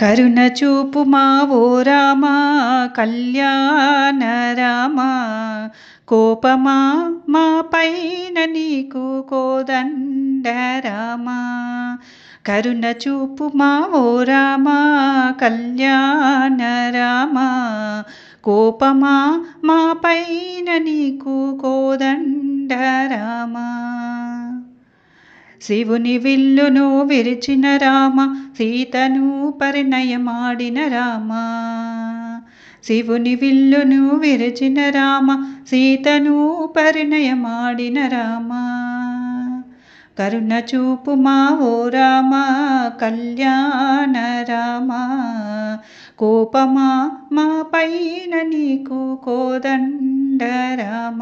కరుణ చూపుమా ఓ రామా కళ్యాణ రామా, కోపమా మా పైన నీకు కోదండ రామా. కరుణ చూపుమా ఓ రామా కళ్యాణ రామా, కోపమా మా పైన నీకు కోదండ రామా. శివుని విల్లును విరిచిన రామ, సీతను పరిణయమాడిన రామ. శివుని విల్లును విరిచిన రామ, సీతను పరిణయమాడిన రామ. కరుణ చూపుమా ఓ రామ కళ్యాణ రామ, కోపమా మా పైన నీకు కోదండ రామ.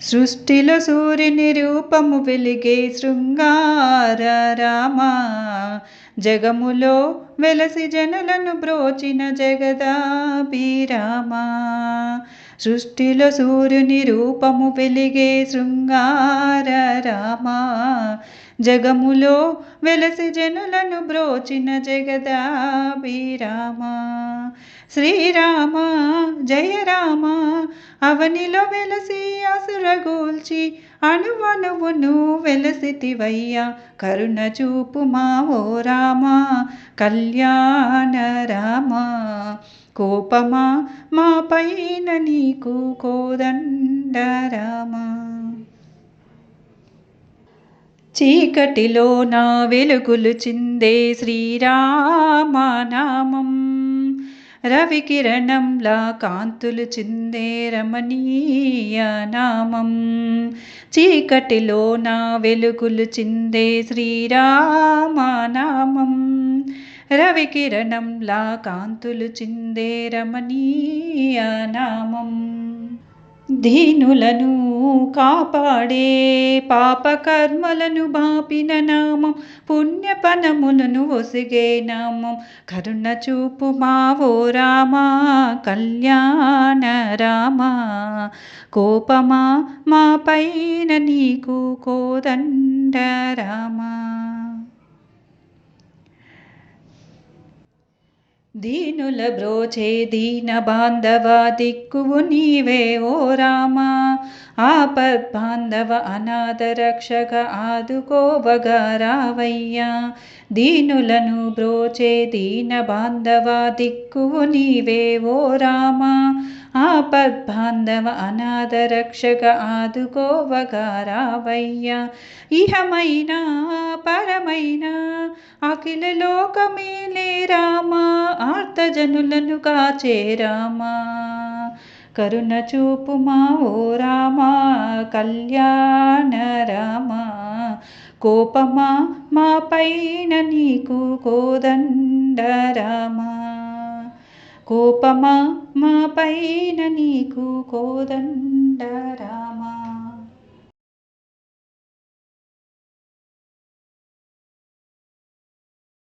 సృష్టిలో సూర్యుని రూపము వెలిగే శృంగార రామ, జగములో వెలసి జనులను బ్రోచిన జగదాభిరామ. సృష్టిలో సూర్యుని రూపము వెలిగే శృంగార రామ, జగములో వెలసి జనులను బ్రోచిన జగదాభిరామ. శ్రీరామ జయ రామ, అవనిలో వెలసి అసురగూల్చి అణువణువును వెలసితివయ్యా. కరుణ చూపుమా ఓ రామ కళ్యాణ రామ, కోపమా మా పైన నీకు కోదండ రామ. చీకటిలో నా వెలుగులు చిందే శ్రీరామనామం, రవికిరణంలా కాంతులు చిందే రమణీయ నామం. చీకటిలో నా వెలుగులు చిందే శ్రీరామనామం, రవికిరణంలా కాంతులు చిందే రమణీయ నామం. దీనులను కాపాడే పాపకర్మలను బాపిన నామం, పుణ్యపనములను ఒసిగే నామం. కరుణ చూపుమా ఓ రామ కళ్యాణ రామ, కోపమా మా పైన నీకు కోదండ రామ. దీనుల బ్రోచే దీన బాంధవ దిక్కువు నీవే ఓ రామ, ఆపద్బాంధవ అనాథ రక్షక ఆదుకోవగా రావయ్యా. దీనులను బ్రోచే దీన బాంధవ దిక్కువు నీవే ఓ రామ, ఆపద్బాంధవ అనాథ రక్షక ఆదుకోవగా రావయ్యా. ఇహమైన పరమైన అఖిల లోకమేలే రామ, ఆర్తజనులను కాచే రామ. కరుణ చూపుమా ఓ రామ కళ్యాణ రామ, కోపమా మా పైన నీకు కోదండ రామ. కోపమా మా పైన నీకు కోదండ రామ.